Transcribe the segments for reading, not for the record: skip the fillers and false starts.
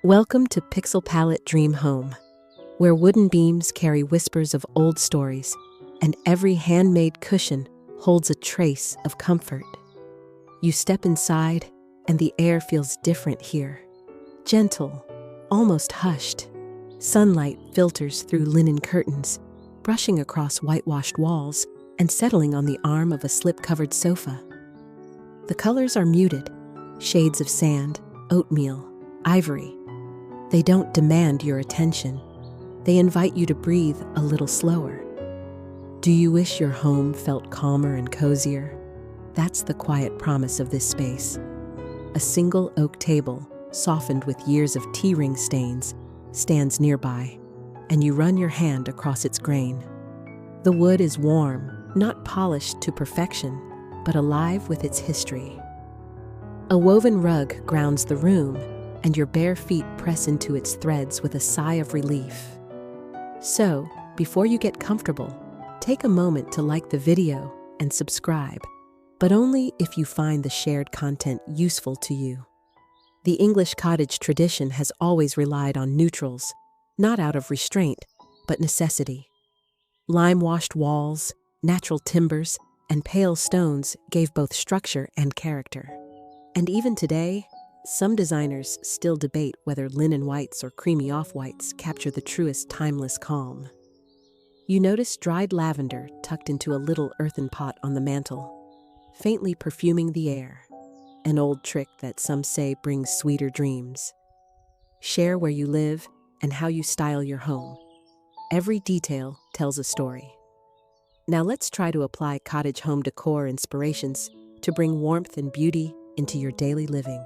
Welcome to Pixel Palette Dream Home, where wooden beams carry whispers of old stories, and every handmade cushion holds a trace of comfort. You step inside, and the air feels different here. Gentle, almost hushed. Sunlight filters through linen curtains, brushing across whitewashed walls and settling on the arm of a slip-covered sofa. The colors are muted, shades of sand, oatmeal, ivory. They don't demand your attention. They invite you to breathe a little slower. Do you wish your home felt calmer and cozier? That's the quiet promise of this space. A single oak table, softened with years of tea ring stains, stands nearby, and you run your hand across its grain. The wood is warm, not polished to perfection, but alive with its history. A woven rug grounds the room, and your bare feet press into its threads with a sigh of relief. So, before you get comfortable, take a moment to like the video and subscribe, but only if you find the shared content useful to you. The English cottage tradition has always relied on neutrals, not out of restraint, but necessity. Lime-washed walls, natural timbers, and pale stones gave both structure and character. And even today, some designers still debate whether linen whites or creamy off-whites capture the truest timeless calm. You notice dried lavender tucked into a little earthen pot on the mantel, faintly perfuming the air, an old trick that some say brings sweeter dreams. Share where you live and how you style your home. Every detail tells a story. Now let's try to apply cottage home decor inspirations to bring warmth and beauty into your daily living.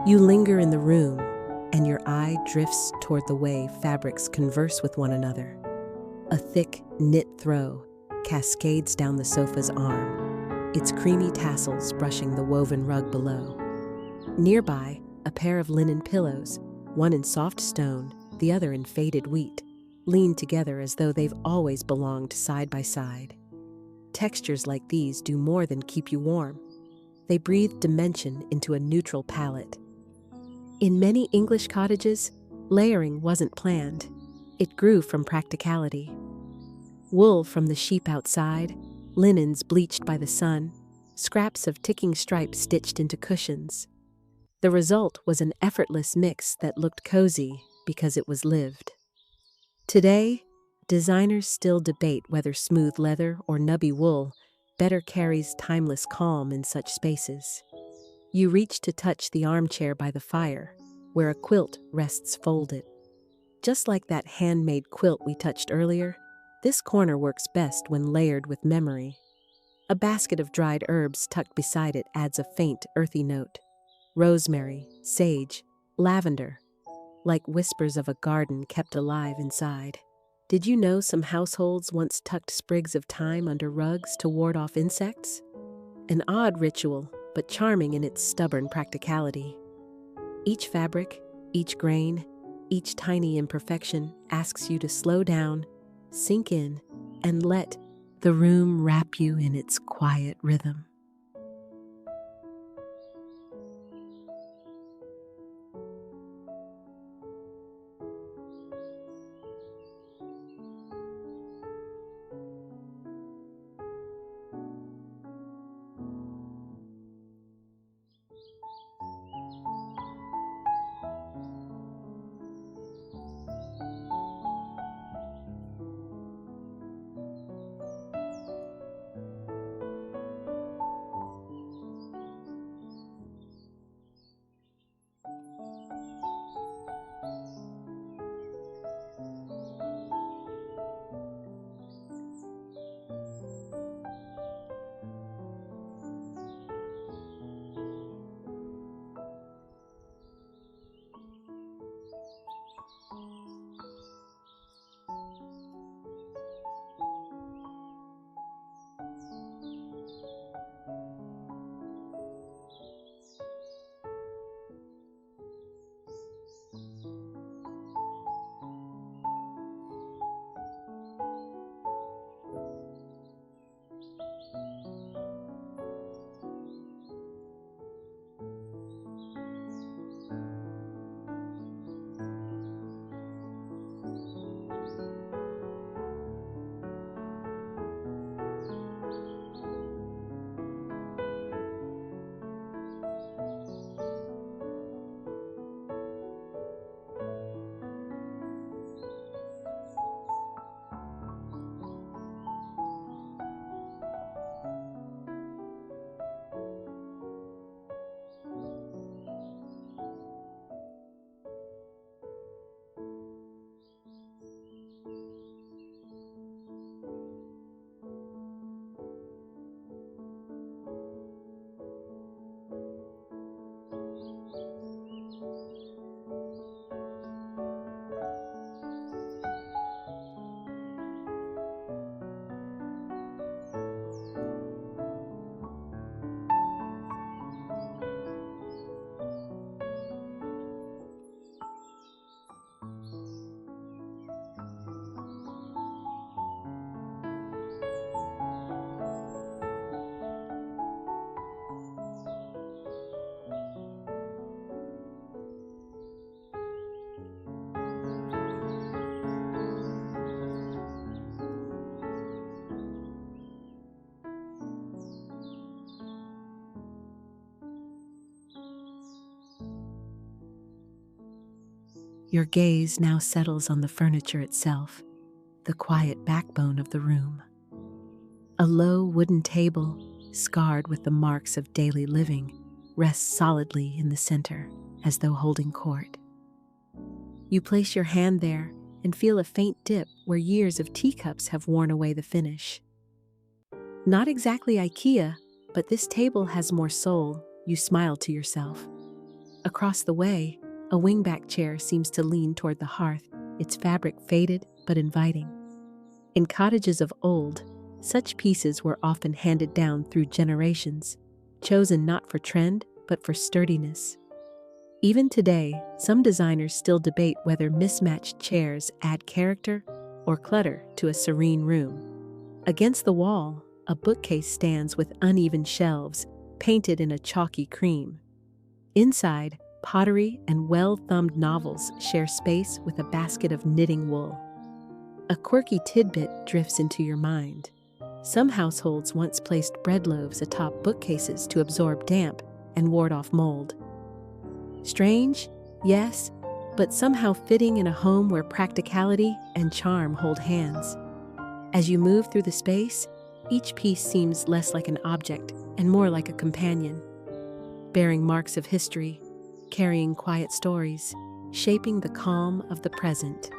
You linger in the room, and your eye drifts toward the way fabrics converse with one another. A thick, knit throw cascades down the sofa's arm, its creamy tassels brushing the woven rug below. Nearby, a pair of linen pillows, one in soft stone, the other in faded wheat, lean together as though they've always belonged side by side. Textures like these do more than keep you warm. They breathe dimension into a neutral palette. In many English cottages, layering wasn't planned. It grew from practicality. Wool from the sheep outside, linens bleached by the sun, scraps of ticking stripes stitched into cushions. The result was an effortless mix that looked cozy because it was lived. Today, designers still debate whether smooth leather or nubby wool better carries timeless calm in such spaces. You reach to touch the armchair by the fire, where a quilt rests folded. Just like that handmade quilt we touched earlier, this corner works best when layered with memory. A basket of dried herbs tucked beside it adds a faint, earthy note. Rosemary, sage, lavender, like whispers of a garden kept alive inside. Did you know some households once tucked sprigs of thyme under rugs to ward off insects? An odd ritual, but charming in its stubborn practicality. Each fabric, each grain, each tiny imperfection asks you to slow down, sink in, and let the room wrap you in its quiet rhythm. Your gaze now settles on the furniture itself, the quiet backbone of the room. A low wooden table, scarred with the marks of daily living, rests solidly in the center, as though holding court. You place your hand there and feel a faint dip where years of teacups have worn away the finish. Not exactly IKEA, but this table has more soul, you smile to yourself. Across the way, a wingback chair seems to lean toward the hearth, its fabric faded but inviting. In cottages of old, such pieces were often handed down through generations, chosen not for trend but for sturdiness. Even today, some designers still debate whether mismatched chairs add character or clutter to a serene room. Against the wall, a bookcase stands with uneven shelves, painted in a chalky cream. Inside, pottery and well-thumbed novels share space with a basket of knitting wool. A quirky tidbit drifts into your mind. Some households once placed bread loaves atop bookcases to absorb damp and ward off mold. Strange? Yes, but somehow fitting in a home where practicality and charm hold hands. As you move through the space, each piece seems less like an object and more like a companion, bearing marks of history, carrying quiet stories, shaping the calm of the present.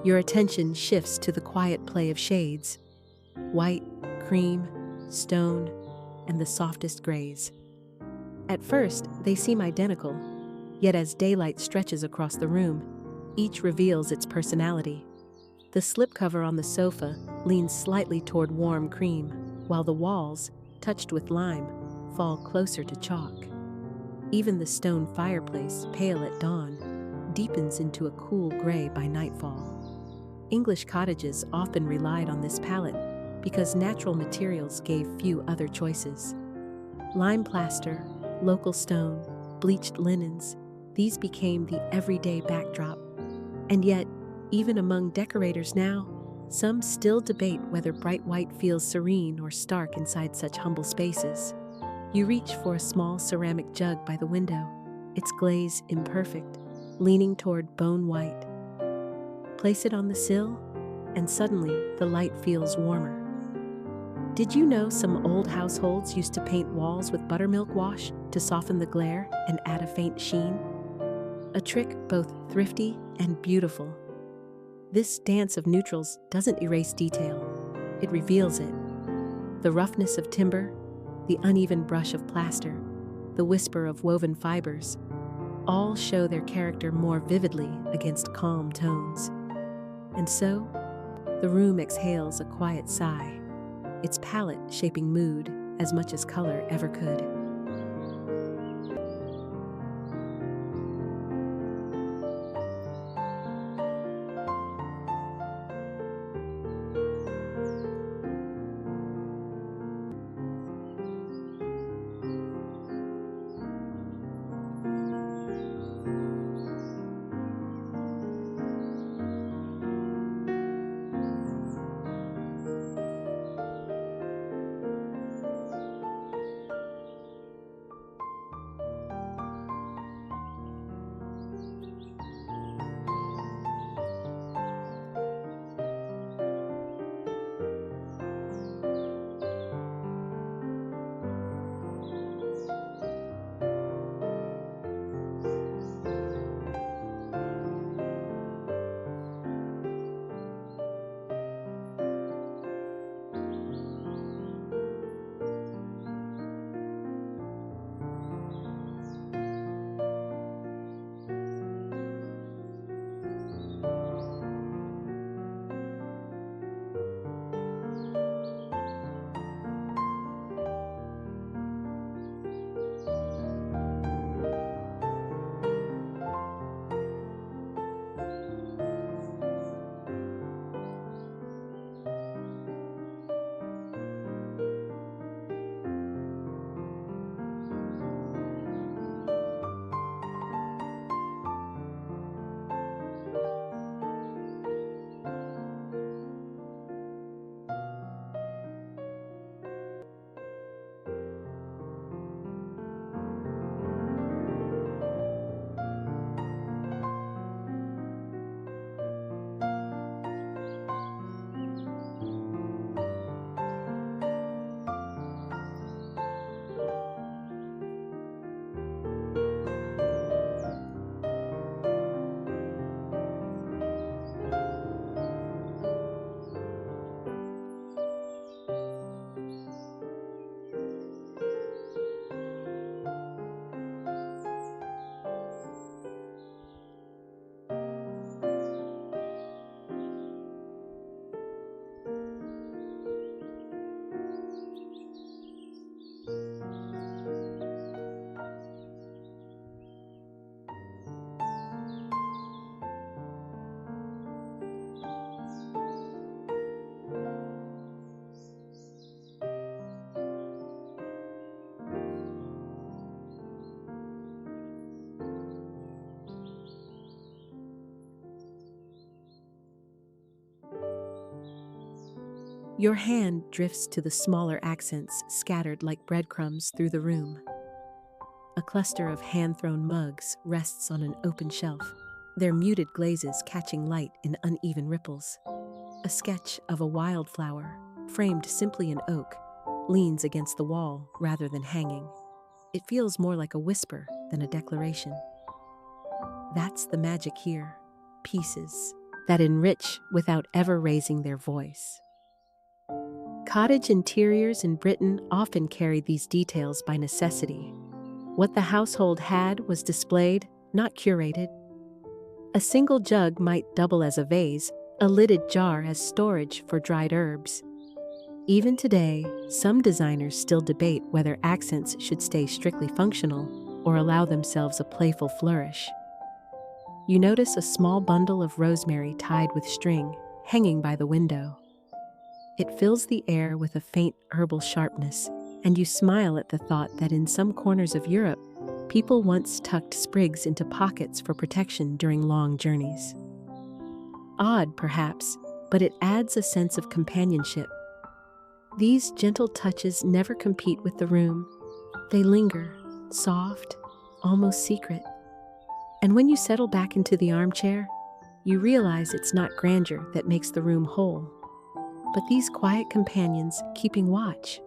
Your attention shifts to the quiet play of shades: white, cream, stone, and the softest grays. At first, they seem identical, yet as daylight stretches across the room, each reveals its personality. The slipcover on the sofa leans slightly toward warm cream, while the walls, touched with lime, fall closer to chalk. Even the stone fireplace, pale at dawn, deepens into a cool gray by nightfall. English cottages often relied on this palette because natural materials gave few other choices. Lime plaster, local stone, bleached linens, these became the everyday backdrop. And yet, even among decorators now, some still debate whether bright white feels serene or stark inside such humble spaces. You reach for a small ceramic jug by the window, its glaze imperfect, leaning toward bone white. Place it on the sill, and suddenly the light feels warmer. Did you know some old households used to paint walls with buttermilk wash to soften the glare and add a faint sheen? A trick both thrifty and beautiful. This dance of neutrals doesn't erase detail, it reveals it. The roughness of timber, the uneven brush of plaster, the whisper of woven fibers, all show their character more vividly against calm tones. And so, the room exhales a quiet sigh, its palette shaping mood as much as color ever could. Your hand drifts to the smaller accents scattered like breadcrumbs through the room. A cluster of hand-thrown mugs rests on an open shelf, their muted glazes catching light in uneven ripples. A sketch of a wildflower, framed simply in oak, leans against the wall rather than hanging. It feels more like a whisper than a declaration. That's the magic here. Pieces that enrich without ever raising their voice. Cottage interiors in Britain often carry these details by necessity. What the household had was displayed, not curated. A single jug might double as a vase, a lidded jar as storage for dried herbs. Even today, some designers still debate whether accents should stay strictly functional or allow themselves a playful flourish. You notice a small bundle of rosemary tied with string, hanging by the window. It fills the air with a faint herbal sharpness, and you smile at the thought that in some corners of Europe, people once tucked sprigs into pockets for protection during long journeys. Odd, perhaps, but it adds a sense of companionship. These gentle touches never compete with the room. They linger, soft, almost secret. And when you settle back into the armchair, you realize it's not grandeur that makes the room whole, but these quiet companions keeping watch.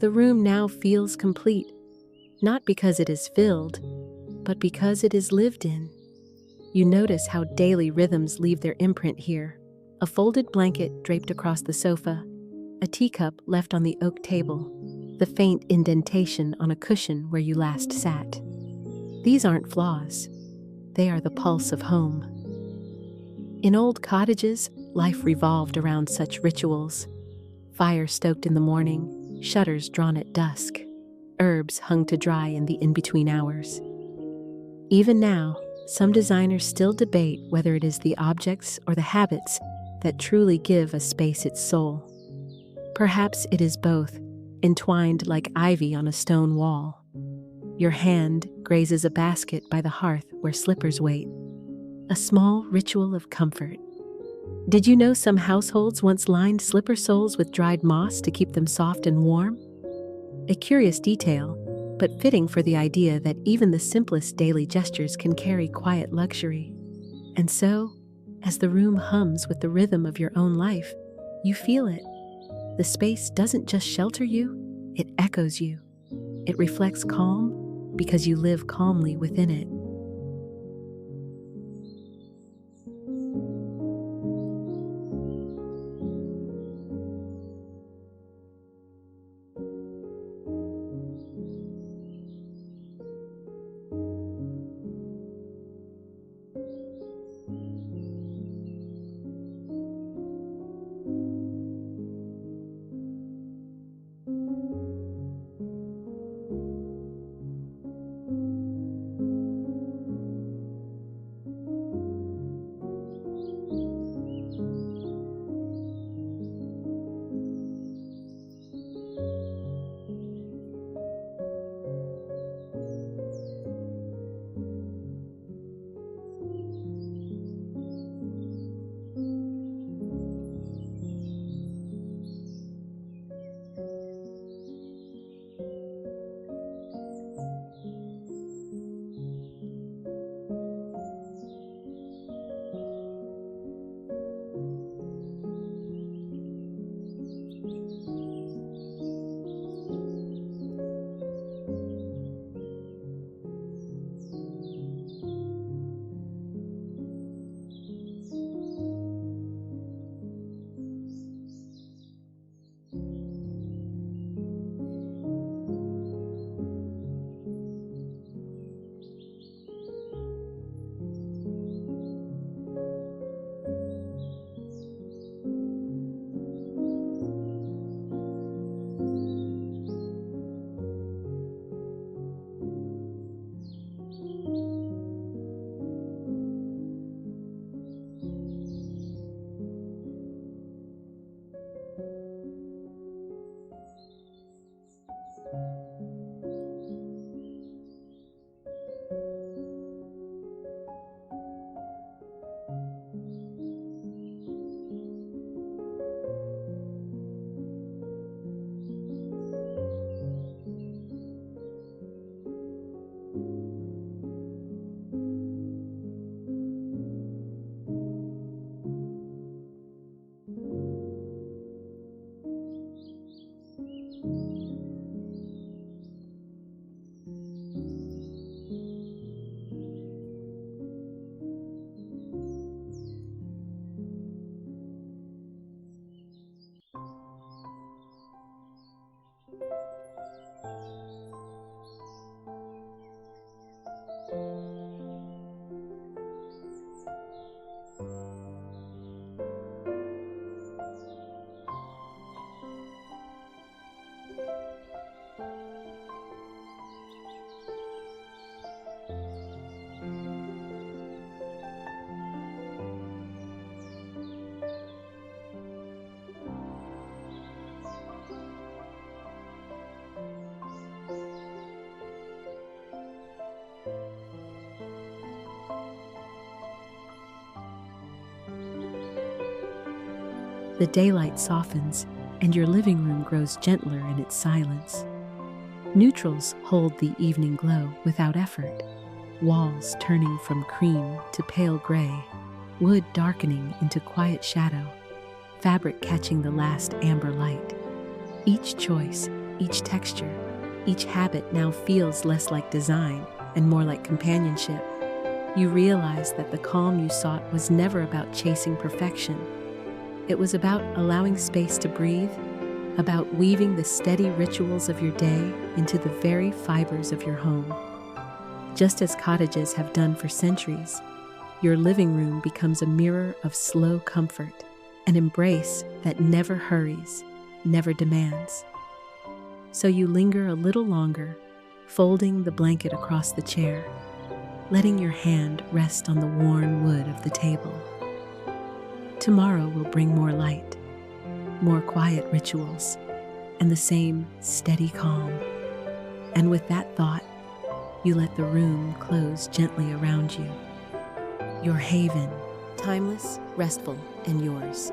The room now feels complete, not because it is filled, but because it is lived in. You notice how daily rhythms leave their imprint here. A folded blanket draped across the sofa, a teacup left on the oak table, the faint indentation on a cushion where you last sat. These aren't flaws. They are the pulse of home. In old cottages, life revolved around such rituals. Fire stoked in the morning, shutters drawn at dusk, herbs hung to dry in the in-between hours. Even now, some designers still debate whether it is the objects or the habits that truly give a space its soul. Perhaps it is both, entwined like ivy on a stone wall. Your hand grazes a basket by the hearth where slippers wait, a small ritual of comfort. Did you know some households once lined slipper soles with dried moss to keep them soft and warm? A curious detail, but fitting for the idea that even the simplest daily gestures can carry quiet luxury. And so, as the room hums with the rhythm of your own life, you feel it. The space doesn't just shelter you, it echoes you. It reflects calm because you live calmly within it. The daylight softens, and your living room grows gentler in its silence. Neutrals hold the evening glow without effort, walls turning from cream to pale gray, wood darkening into quiet shadow, fabric catching the last amber light. Each choice, each texture, each habit now feels less like design and more like companionship. You realize that the calm you sought was never about chasing perfection. It was about allowing space to breathe, about weaving the steady rituals of your day into the very fibers of your home. Just as cottages have done for centuries, your living room becomes a mirror of slow comfort, an embrace that never hurries, never demands. So you linger a little longer, folding the blanket across the chair, letting your hand rest on the worn wood of the table. Tomorrow will bring more light, more quiet rituals, and the same steady calm. And with that thought, you let the room close gently around you. Your haven, timeless, restful, and yours.